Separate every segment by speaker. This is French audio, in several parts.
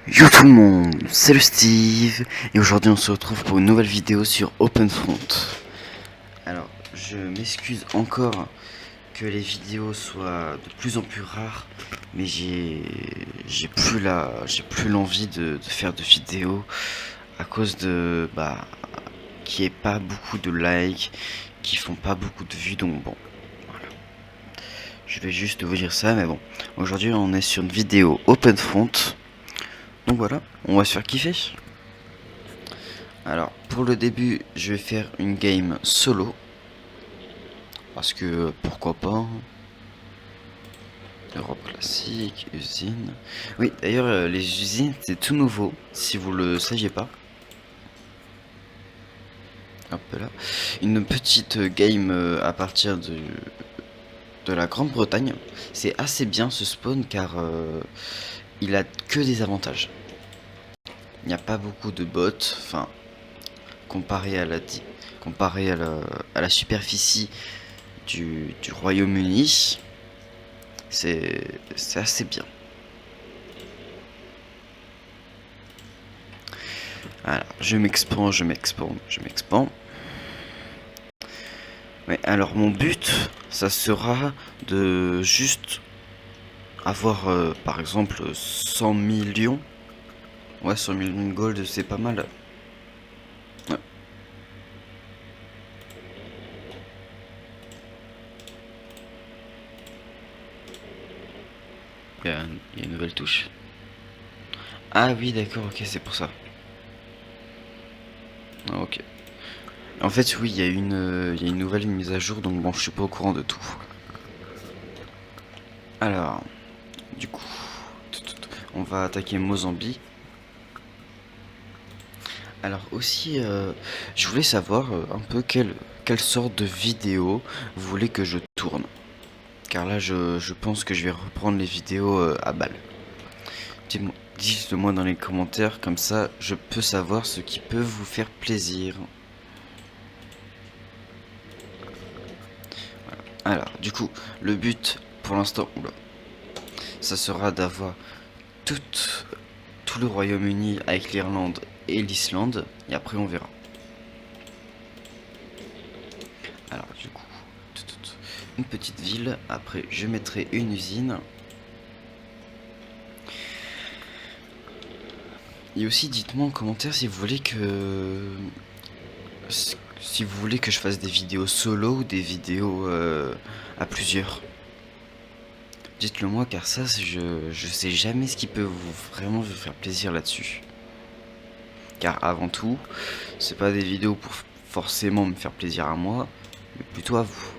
Speaker 1: Yo tout le monde, c'est le Steve et aujourd'hui on se retrouve pour une nouvelle vidéo sur OpenFront. Alors je m'excuse encore que les vidéos soient de plus en plus rares, mais j'ai plus l'envie de faire de vidéos à cause de qui est pas beaucoup de likes, qui font pas beaucoup de vues, donc bon voilà. Je vais juste vous dire ça, mais bon, aujourd'hui on est sur une vidéo OpenFront. Donc voilà, on va se faire kiffer. Alors, pour le début, je vais faire une game solo. Parce que, pourquoi pas. Europe classique, usine. Oui, d'ailleurs, les usines, c'est tout nouveau, si vous le saviez pas. Hop là. Une petite game à partir de la Grande-Bretagne. C'est assez bien ce spawn car il a que des avantages. Il n'y a pas beaucoup de bots, enfin, comparé à la superficie du Royaume-Uni, c'est assez bien. Alors, je m'expand. Mais alors, mon but, ça sera de juste avoir, par exemple, 100 millions. Ouais, 100 millions de gold, c'est pas mal. Ouais. Il y a une nouvelle touche. Ah oui, d'accord, ok, c'est pour ça. Ah, ok. En fait, oui, il y a une nouvelle mise à jour, donc bon, je suis pas au courant de tout. Alors, du coup, on va attaquer Mozambique. Alors aussi, je voulais savoir un peu quelle sorte de vidéo vous voulez que je tourne. Car là, je pense que je vais reprendre les vidéos à balle. Dites-le-moi dans les commentaires, comme ça je peux savoir ce qui peut vous faire plaisir. Voilà. Alors, du coup, le but pour l'instant, ça sera d'avoir tout, tout le Royaume-Uni avec l'Irlande et l'Islande, et après on verra. Alors, du coup, une petite ville, après je mettrai une usine. Et aussi, dites-moi en commentaire si vous voulez que je fasse des vidéos solo ou des vidéos à plusieurs. Dites-le moi car ça, je sais jamais ce qui peut vraiment vous faire plaisir là-dessus. Car avant tout, c'est pas des vidéos pour forcément me faire plaisir à moi, mais plutôt à vous.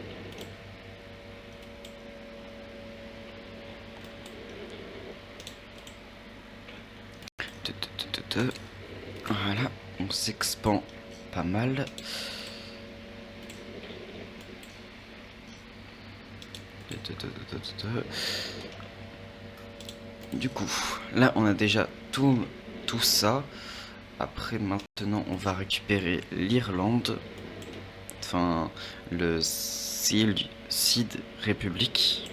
Speaker 1: Voilà, on s'expand pas mal. Du coup, là on a déjà tout ça. Après maintenant on va récupérer l'Irlande. Enfin le Seed Republic.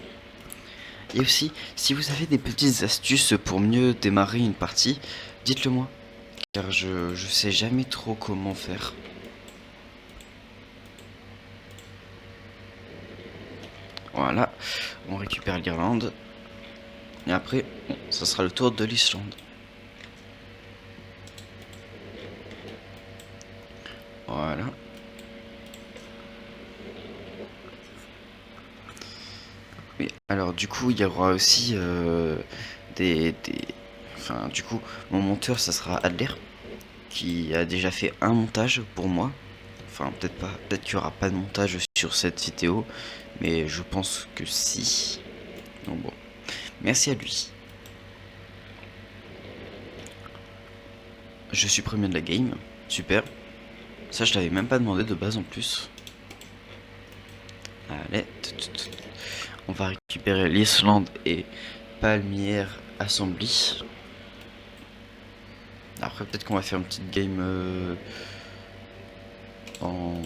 Speaker 1: Et aussi, si vous avez des petites astuces pour mieux démarrer une partie, dites-le moi. Car je sais jamais trop comment faire. Voilà, on récupère l'Irlande. Et après, bon, ça sera le tour de l'Islande. Voilà. Oui, alors du coup, il y aura aussi Enfin, du coup, mon monteur, ça sera Adler, qui a déjà fait un montage pour moi. Enfin, peut-être pas, peut-être qu'il n'y aura pas de montage sur cette vidéo, mais je pense que si. Donc bon, merci à lui. Je suis premier de la game, super. Ça, je l'avais même pas demandé de base en plus. Allez, on va récupérer l'Islande et Palmière Assembly. Après, peut-être qu'on va faire une petite game en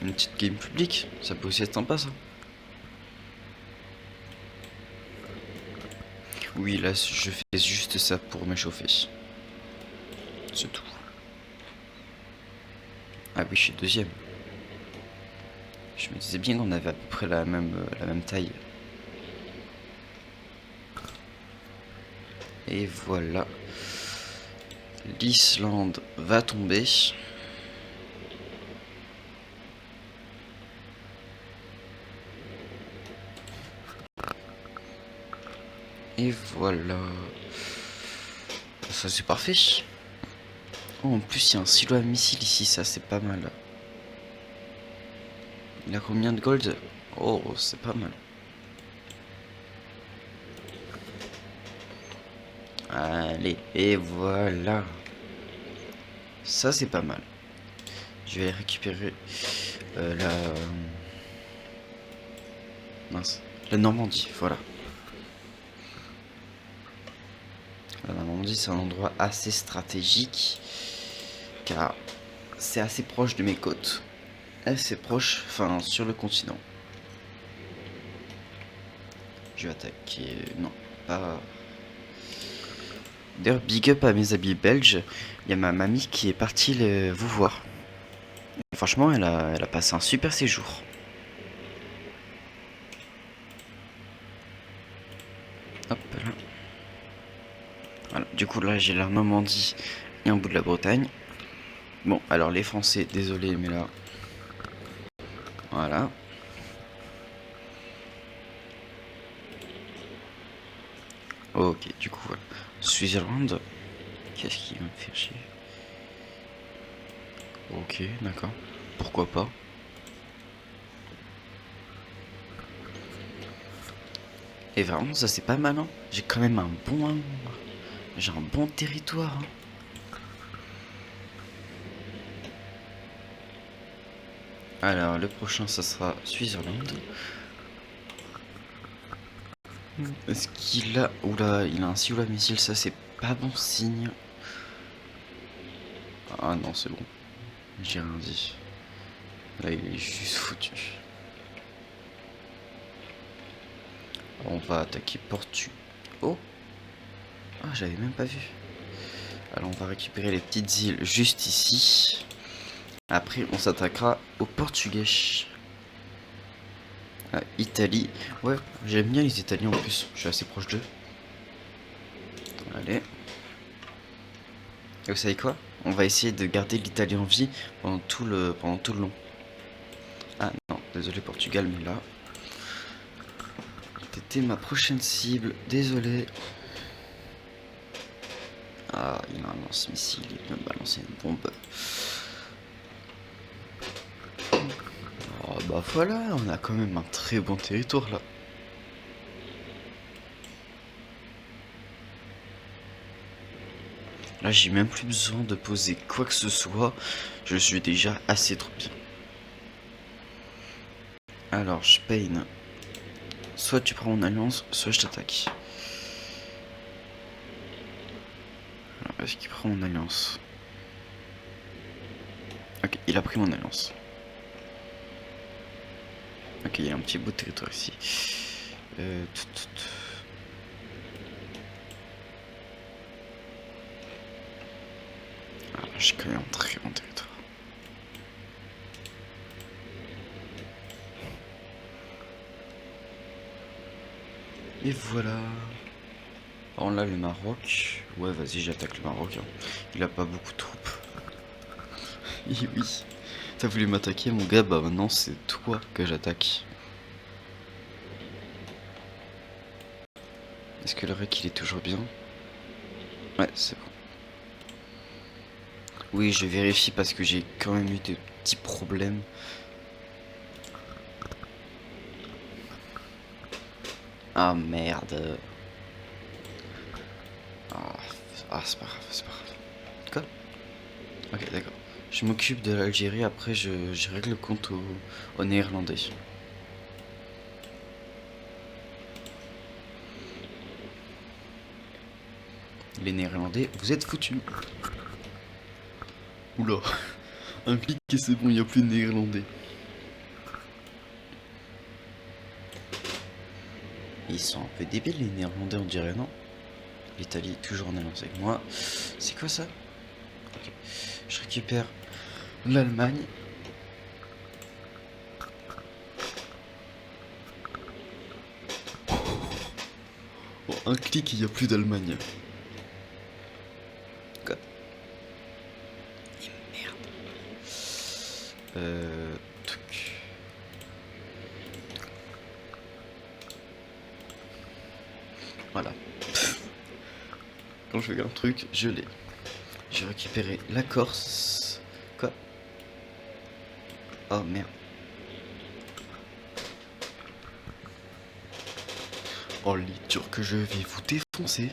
Speaker 1: une petite game publique. Ça peut aussi être sympa, ça. Oui, là, je fais juste ça pour m'échauffer. C'est tout. Ah oui, je suis deuxième. Je me disais bien qu'on avait à peu près la même taille. Et voilà. L'Islande va tomber. Et voilà. Ça c'est parfait. Oh, en plus il y a un silo à missiles ici, ça c'est pas mal. Il a combien de gold? Oh, c'est pas mal. Allez, et voilà. Ça c'est pas mal. Je vais aller récupérer mince, la Normandie, voilà. La Normandie c'est un endroit assez stratégique car c'est assez proche de mes côtes. Assez proche, enfin sur le continent. Je vais attaquer... Non, pas... D'ailleurs, big up à mes amis belges. Il y a ma mamie qui est partie vous voir. Et franchement, elle a passé un super séjour. Hop là. Voilà. Du coup, là, j'ai la Normandie et un bout de la Bretagne. Bon, alors les Français, désolé, mais là... Voilà. Ok, du coup, voilà. Switzerland. Qu'est-ce qui va me faire chier? Ok, d'accord. Pourquoi pas? Et vraiment, ça c'est pas mal, hein. J'ai quand même un bon... J'ai un bon territoire, hein. Alors, le prochain, ça sera Switzerland. Est-ce qu'il a... Oula, il a un silo à missile, ça c'est pas bon signe. Ah non, c'est bon. J'ai rien dit. Là, il est juste foutu. On va attaquer Portu. Oh! Ah, j'avais même pas vu. Alors, on va récupérer les petites îles juste ici. Après, on s'attaquera au Portugais. Ah, Italie. Ouais, j'aime bien les Italiens en plus. Je suis assez proche d'eux. Allez. Et vous savez quoi? On va essayer de garder l'Italie en vie pendant tout le long. Ah non, désolé Portugal, mais là... C'était ma prochaine cible, désolé. Ah, il a un lance-missile, il peut me balancer une bombe. Oh bah voilà, on a quand même un très bon territoire là. Là, j'ai même plus besoin de poser quoi que ce soit. Je suis déjà assez trop bien. Alors, Spain. Soit tu prends mon alliance, soit je t'attaque. Alors, est-ce qu'il prend mon alliance? Ok, il a pris mon alliance. Ok, il y a un petit bout de territoire ici. Ah, j'ai quand même un très bon territoire. Et voilà. Alors là, le Maroc. Ouais, vas-y, j'attaque le Maroc. Hein. Il a pas beaucoup de troupes. Et oui. T'as voulu m'attaquer, mon gars? Bah maintenant, c'est toi que j'attaque. Est-ce que le rec, il est toujours bien? Ouais, c'est bon. Oui, je vérifie parce que j'ai quand même eu des petits problèmes. Ah merde. C'est pas grave, c'est pas grave. Quoi? Ok, d'accord. Je m'occupe de l'Algérie, après je règle le compte aux Néerlandais. Les Néerlandais, vous êtes foutus. Oula, un clic et c'est bon, il n'y a plus de Néerlandais. Ils sont un peu débiles les Néerlandais, on dirait, non? L'Italie toujours en alliance avec moi. C'est quoi ça? Ok. Je récupère l'Allemagne. Oh, un clic, il n'y a plus d'Allemagne. Quoi? Et merde. Truc. Voilà. Quand je veux un truc, je l'ai. J'ai récupéré la Corse. Quoi? Oh merde. Oh les Turcs, je vais vous défoncer.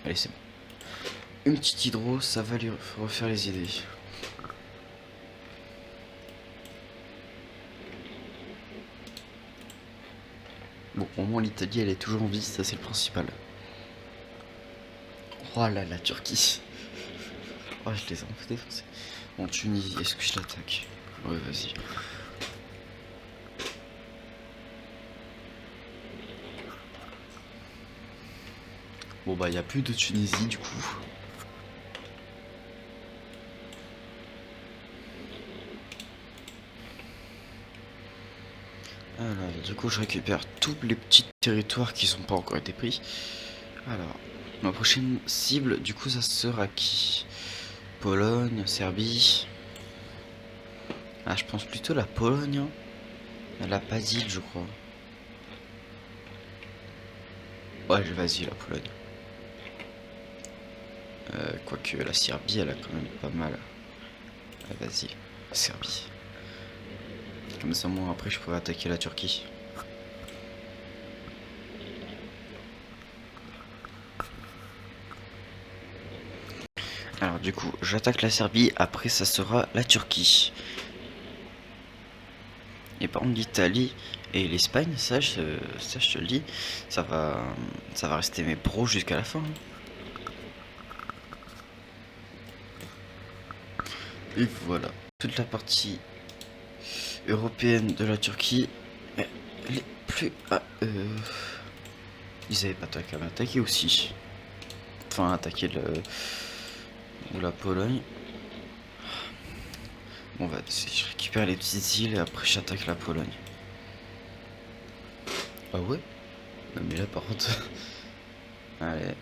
Speaker 1: Allez, c'est bon. Une petite hydro, ça va lui refaire les idées. Bon, au moins l'Italie, elle est toujours en vie, ça c'est le principal. Oh là, la Turquie. Oh, je les ai un peu défoncés. Bon, Tunisie, est-ce que je l'attaque? Ouais, vas-y. Bon, bah, y a plus de Tunisie, du coup. Alors, du coup, je récupère tous les petits territoires qui sont pas encore été pris. Alors, ma prochaine cible, du coup, ça sera qui? Pologne, Serbie. Ah, je pense plutôt la Pologne. Hein. Elle a pas d'île, je crois. Ouais, vas-y, la Pologne. Quoique la Serbie, elle a quand même pas mal. Ah, vas-y, Serbie. Comme ça, moi, après, je pourrais attaquer la Turquie. Alors, du coup, j'attaque la Serbie. Après, ça sera la Turquie. Et par contre, l'Italie et l'Espagne, ça, je te le dis, ça va rester mes pros jusqu'à la fin. Hein. Et voilà, toute la partie européenne de la Turquie, elle est plus... Ah, ils avaient pas qu'à m'attaquer aussi. Enfin, attaquer la Pologne. Bon, bah, je récupère les petites îles et après j'attaque la Pologne. Ah ouais? Non mais là par contre... Allez.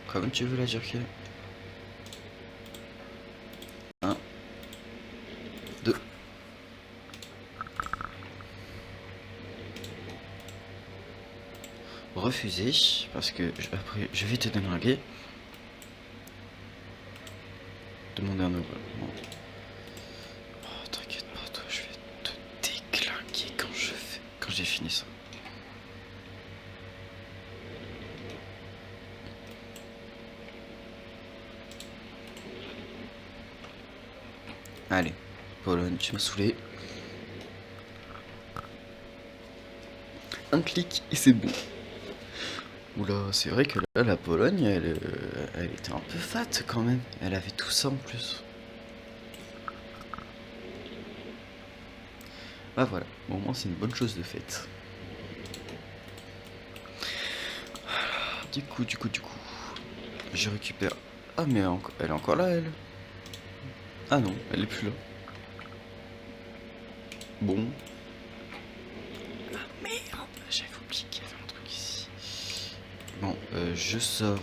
Speaker 1: Comme tu veux la Turquie. 1, 2. Refusé, parce que après je vais te déglinguer. Demander un nouveau. Bon. Oh, t'inquiète pas, toi, je vais te déglinguer quand j'ai fini ça. Allez, Pologne, tu m'as saoulé. Un clic et c'est bon. Oula, c'est vrai que là, la Pologne, elle était un peu fat quand même. Elle avait tout ça en plus. Bah voilà, bon, au moins c'est une bonne chose de faite. Du coup, je récupère... Ah mais elle est encore là, elle. Ah non, elle est plus là. Bon. Ah merde, j'avais oublié qu'il y avait un truc ici. Bon, je sors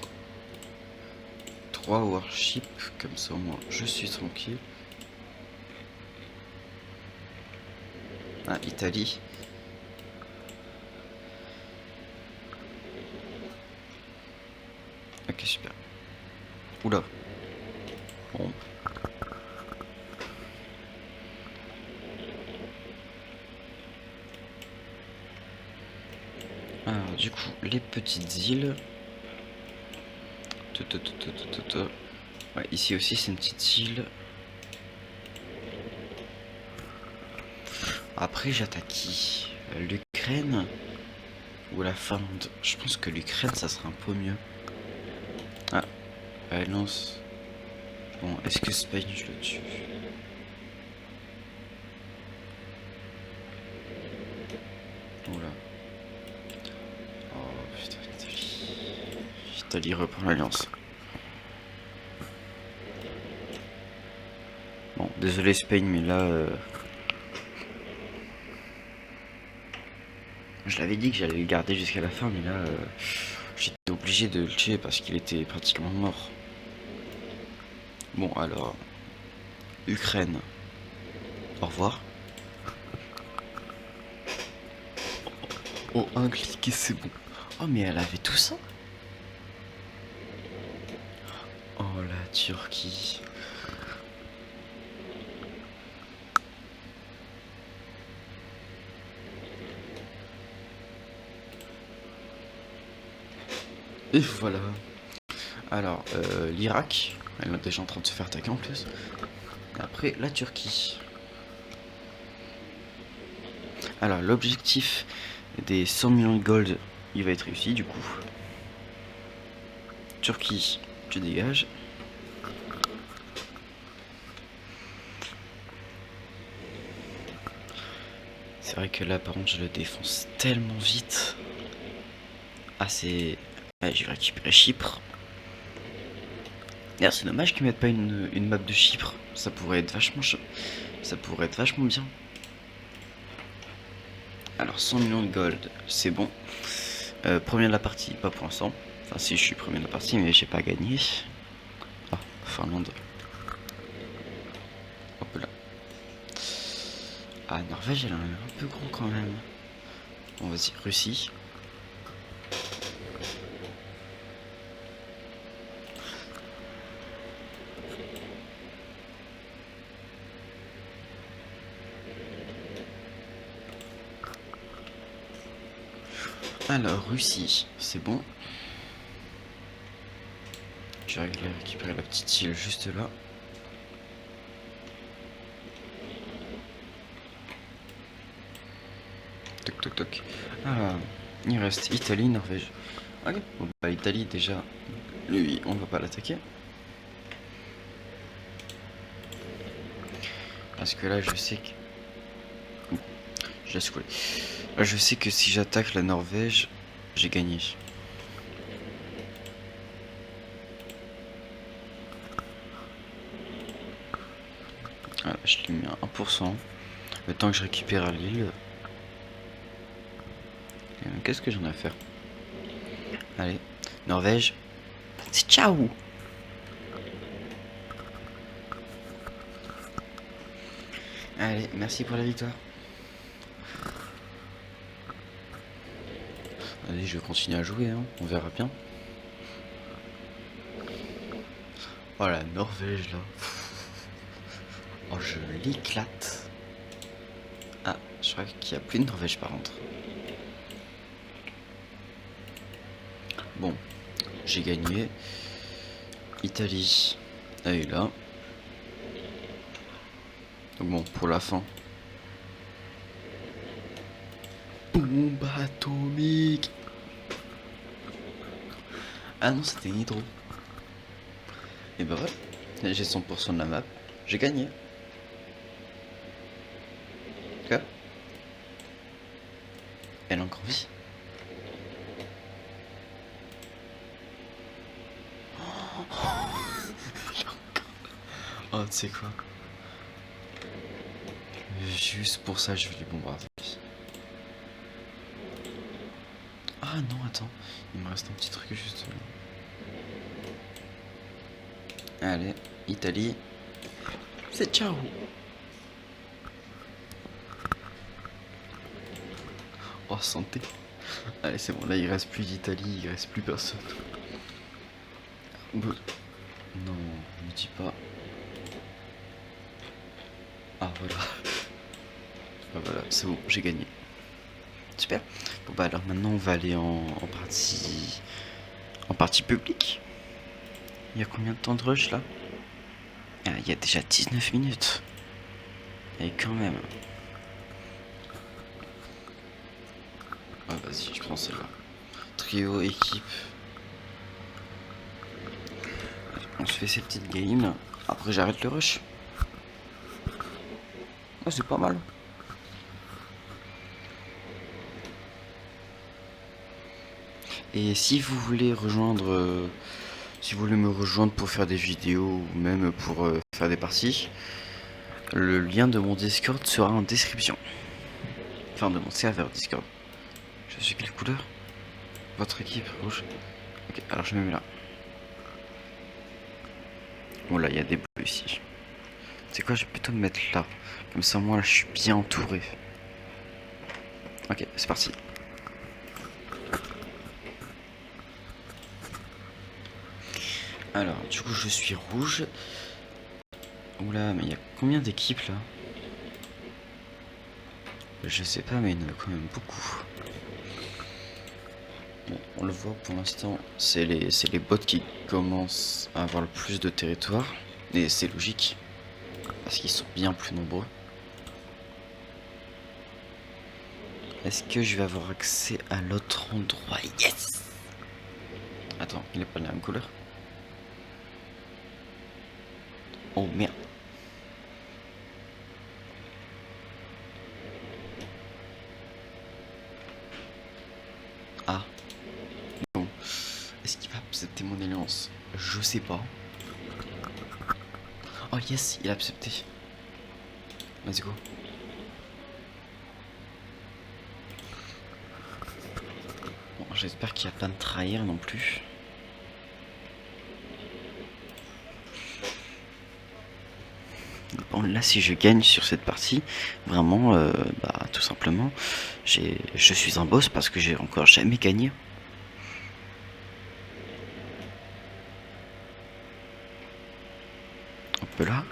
Speaker 1: 3 warships, comme ça au moins je suis tranquille. Ah, Italie. Ok, super. Oula. Bon. Alors, du coup, les petites îles. Ouais, ici aussi, c'est une petite île. Après, j'attaque qui? L'Ukraine. ou la Finlande. Je pense que l'Ukraine, ça sera un peu mieux. Ah, elle lance. Bon, est-ce que Spain, je le tue? Oula. Oh putain, Italie. Italie reprend l'alliance. Bon, désolé Spain, mais là... je l'avais dit que j'allais le garder jusqu'à la fin, mais là... j'étais obligé de le tuer parce qu'il était pratiquement mort. Bon, alors... Ukraine. Au revoir. Oh, un clic et c'est bon. Oh, mais elle avait tout ça? Oh, la Turquie. Et voilà. Alors, l'Irak. Elle est déjà en train de se faire attaquer en plus. Après, la Turquie. Alors, l'objectif des 100 millions de gold, il va être réussi du coup. Turquie, tu dégages. C'est vrai que là, par contre, je le défonce tellement vite. Ah, c'est... Ouais, je vais récupérer Chypre. D'ailleurs, c'est dommage qu'ils mettent pas une map de Chypre. Ça pourrait être vachement ça pourrait être vachement bien. Alors, 100 millions de gold, c'est bon. Premier de la partie, pas pour l'instant. Enfin, si, je suis premier de la partie, mais j'ai pas gagné. Ah, Finlande. Hop là. Ah, Norvège, elle est un peu gros quand même. Bon, vas-y, Russie. Alors, Russie, c'est bon. Je vais récupérer la petite île juste là. Toc toc toc. Ah, il reste Italie, Norvège. Ok, bon bah Italie déjà, lui on va pas l'attaquer. Parce que là je sais que... Je laisse couler. Là je sais que si j'attaque la Norvège, j'ai gagné. Voilà, je l'ai mis à 1%. Le temps que je récupère l'île. Qu'est-ce que j'en ai à faire? Allez, Norvège. C'est ciao. Allez, merci pour la victoire. Allez, je vais continuer à jouer, hein. On verra bien. Oh la Norvège là. Oh, je l'éclate. Ah, je crois qu'il n'y a plus de Norvège par contre. Bon, j'ai gagné. Italie, elle est là. Donc bon, pour la fin. Bombe atomique. Ah non, c'était une hydro. Et bah voilà, j'ai 100% de la map. J'ai gagné. Quoi? Elle a encore vie. Oh, tu sais quoi? Juste pour ça, je vais les bombarder. Ah non, attends. Il me reste un petit truc juste là. Allez, Italie. C'est ciao. Oh, santé. Allez, c'est bon, là il reste plus d'Italie, il reste plus personne. Non, ne dis pas. Ah voilà. Ah, voilà, c'est bon, j'ai gagné. Super. Bon bah alors maintenant on va aller en partie publique. Il y a combien de temps de rush là? Ah, il y a déjà 19 minutes. Et quand même. Ah bah Vas-y, je prends celle-là. Trio, équipe. On se fait ces petites games. Après, j'arrête le rush. Ah, c'est pas mal. Et si vous voulez rejoindre, si vous voulez me rejoindre pour faire des vidéos ou même pour faire des parties, le lien de mon Discord sera en description. Enfin, de mon serveur Discord. Je suis quelle couleur? Votre équipe rouge. Ok, alors je me mets là. Oh là, il y a des bleus ici. C'est quoi, je vais plutôt me mettre là. Comme ça, moi, là, je suis bien entouré. Ok, c'est parti. Alors, du coup, je suis rouge. Oula, mais il y a combien d'équipes là? Je sais pas, mais il y en a quand même beaucoup. Bon, on le voit pour l'instant, c'est les bots qui commencent à avoir le plus de territoire. Et c'est logique, parce qu'ils sont bien plus nombreux. Est-ce que je vais avoir accès à l'autre endroit? Yes! Attends, il est pas de la même couleur? Oh merde! Ah, bon. Est-ce qu'il va accepter mon alliance? Je sais pas. Oh yes, il a accepté. Let's go. Bon, j'espère qu'il n'y a pas de trahir non plus. Bon, là, si je gagne sur cette partie, vraiment, bah, tout simplement, je suis un boss parce que j'ai encore jamais gagné. Hop là.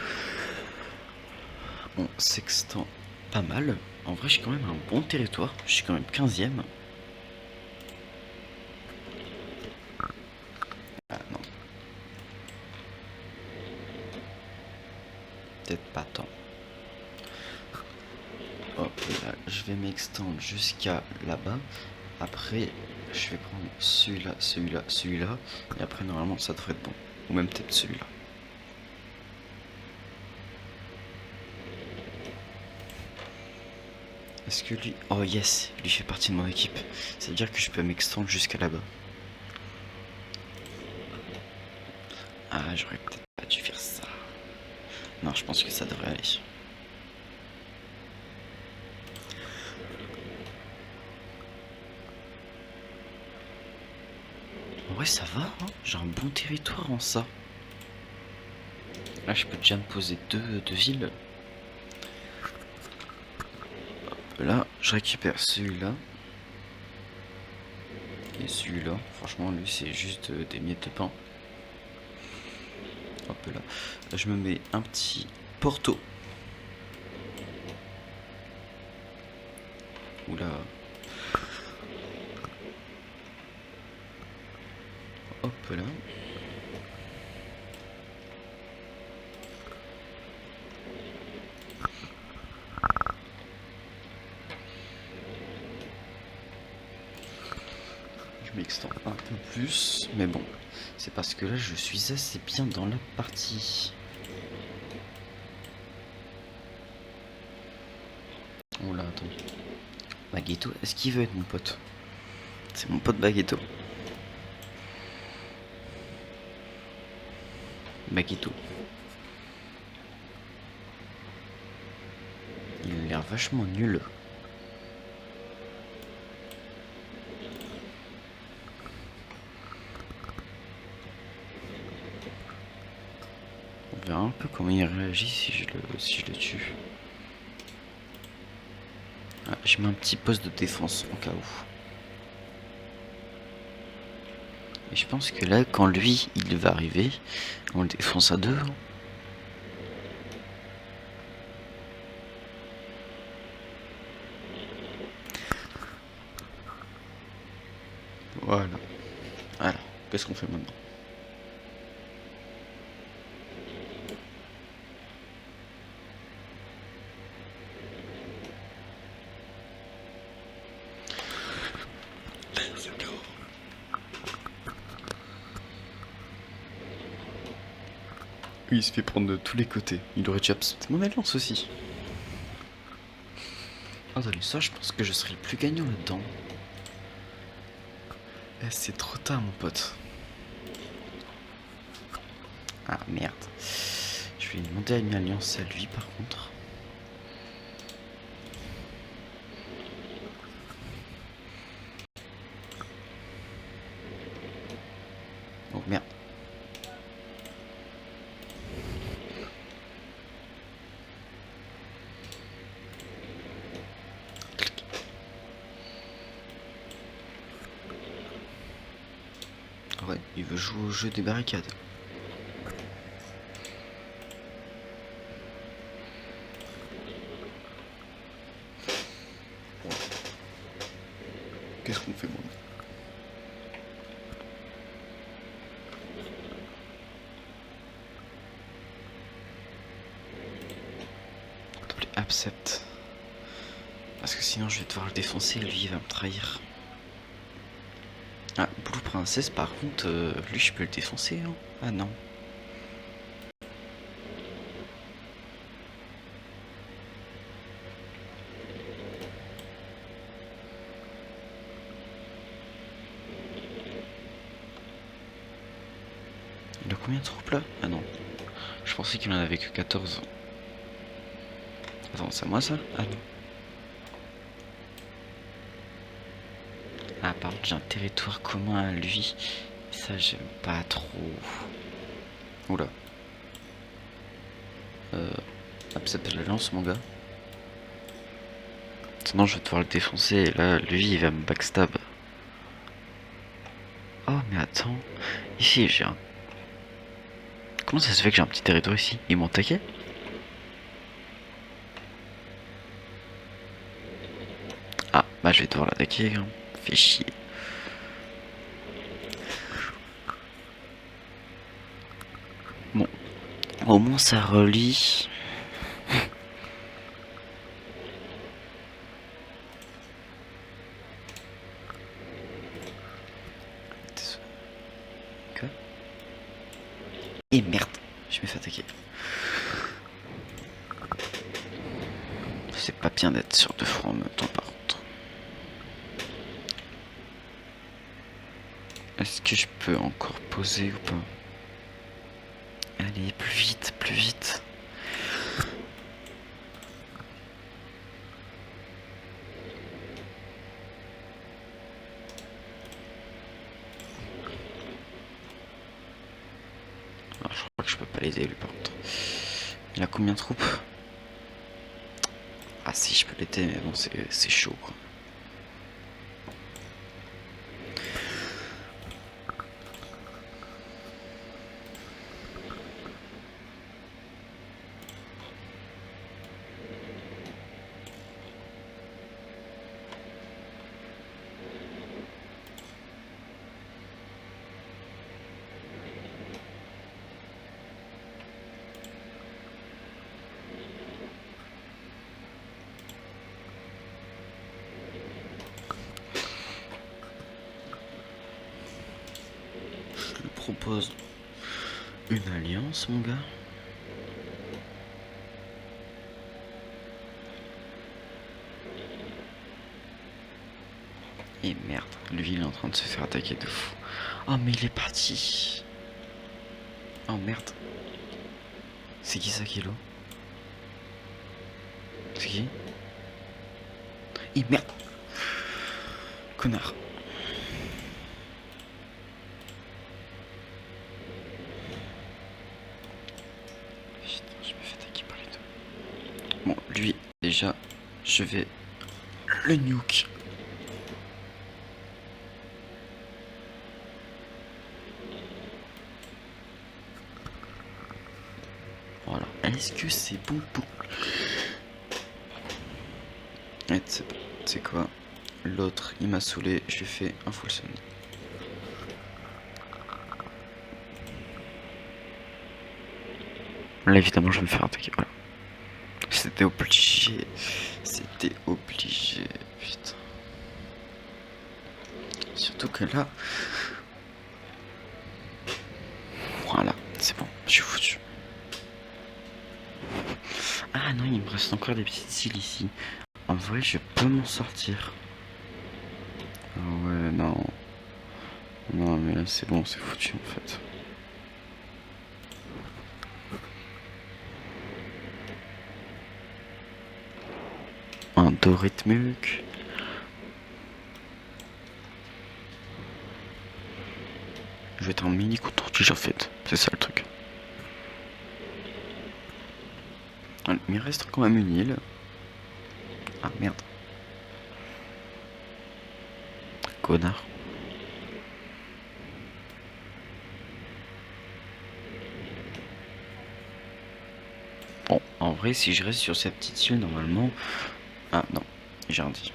Speaker 1: On s'extend pas mal. En vrai, j'ai quand même un bon territoire. Je suis quand même 15ème. Ah non. Peut-être pas tant. Hop là, je vais m'extendre jusqu'à là-bas. Après, je vais prendre celui-là, celui-là, celui-là. Et après, normalement, ça devrait être bon. Ou même peut-être celui-là. Est-ce que lui... Oh yes, lui fait partie de mon équipe. Ça veut dire que je peux m'extendre jusqu'à là-bas. Ah, j'aurais peut-être pas dû faire ça. Non, je pense que ça devrait aller. En vrai, ça va, hein, j'ai un bon territoire en ça. Là, je peux déjà me poser deux villes. Hop là, je récupère celui-là. Et celui-là, franchement, lui, c'est juste des miettes de pain. Hop là, je me mets un petit porto. Oula. Hop là. Je m'extends un peu plus, mais bon, c'est parce que là, je suis assez bien dans la partie. Oula, attends. Baguetto, est-ce qu'il veut être mon pote? C'est mon pote Baguetto. Baguetto. Il a l'air vachement nul. On verra un peu comment il réagit si je le tue. Ah, je mets un petit poste de défense au cas où. Et je pense que là, quand lui, il va arriver, on le défonce à deux. Hein. Voilà. Alors, qu'est-ce qu'on fait maintenant? Oui, il se fait prendre de tous les côtés. Il aurait déjà mon alliance aussi. Attendez, ça, je pense que je serai le plus gagnant là-dedans. Eh, c'est trop tard, mon pote. Ah, merde. Je vais demander une alliance à lui, par contre. Oh, merde. Ouais, il veut jouer au jeu des barricades. Qu'est-ce qu'on fait, moi? Accept. Parce que sinon je vais devoir le défoncer et lui il va me trahir. Ah, Blue Princess par contre, lui je peux le défoncer, hein? Ah non. Il a combien de troupes là? Ah non. Je pensais qu'il en avait que 14. Attends, c'est à moi ça? Ah non. Ah par contre j'ai un territoire commun à lui. Ça j'aime pas trop. Oula. Accepte la lance mon gars. Sinon je vais devoir le défoncer et là lui il va me backstab. Oh mais attends. Ici j'ai un... Comment ça se fait que j'ai un petit territoire ici? Ils m'ont attaqué? Ah, bah je vais devoir l'attaquer, hein. Fais chier. Bon, au moins ça relie. Quoi? Et merde, je me fais attaquer. C'est pas bien d'être sur deux fronts en même temps par contre. Est-ce que je peux encore poser ou pas? Allez, plus vite, plus vite. Alors, je crois que je peux pas l'aider lui par contre. Il a combien de troupes? Ah si, je peux l'aider, mais bon, c'est chaud quoi. Je lui propose une alliance, mon gars. Et merde, lui il est en train de se faire attaquer de fou. Oh mais il est parti. Oh merde. C'est qui ça, Kilo? C'est qui? Et merde. Connard. Putain, je me fais attaquer par les deux. Bon, lui, déjà, je vais le nuke. Voilà. Est-ce que c'est bon pour... C'est quoi? L'autre, il m'a saoulé, je lui fais un full sun. Là, évidemment, je vais me faire attaquer, voilà. C'était obligé. C'était obligé, putain. Surtout que là... Voilà, c'est bon, je suis foutu. Ah non, il me reste encore des petites îles ici. En vrai, je peux m'en sortir. Ah ouais, non. Non, mais là, c'est bon, c'est foutu en fait. Un doré de muc. Je vais être un mini coton-tige en fait. C'est ça le truc. Il me reste quand même une île. Ah merde. Connard. Bon, en vrai, si je reste sur cette petite île, normalement... Ah non, j'ai rien dit.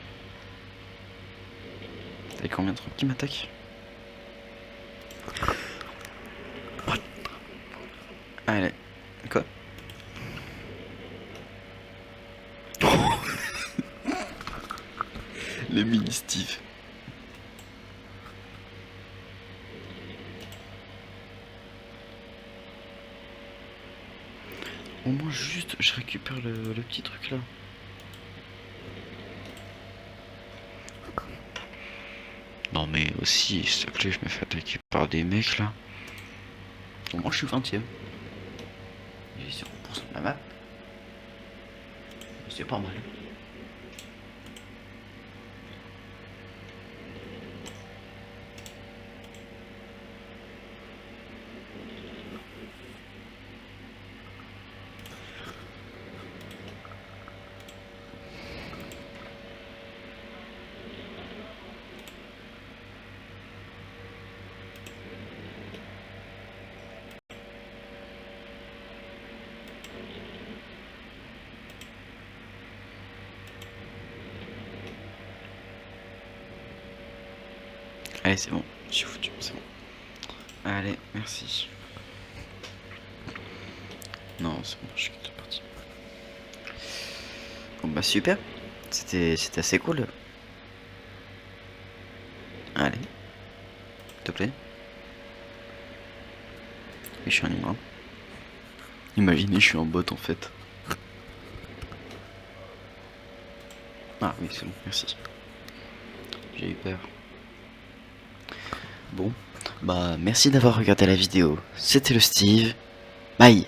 Speaker 1: T'as combien de trucs qui m'attaquent? Allez, quoi? Le mini Steve. Au moins juste, je récupère le petit truc là. Non mais aussi, s'il te plaît, je me fais attaquer par des mecs là. Au moins je suis 20ème. J'ai 0% de la map. C'est pas mal. Allez, c'est bon, je suis foutu, c'est bon. Allez, merci. Non, c'est bon, je suis parti. Bon bah super, c'était assez cool. Allez, s'il te plaît. Et je suis un humain. Imaginez, je suis en bot en fait. Ah oui, c'est bon, merci. J'ai eu peur. Bon, bah merci d'avoir regardé la vidéo. C'était le Steve. Bye.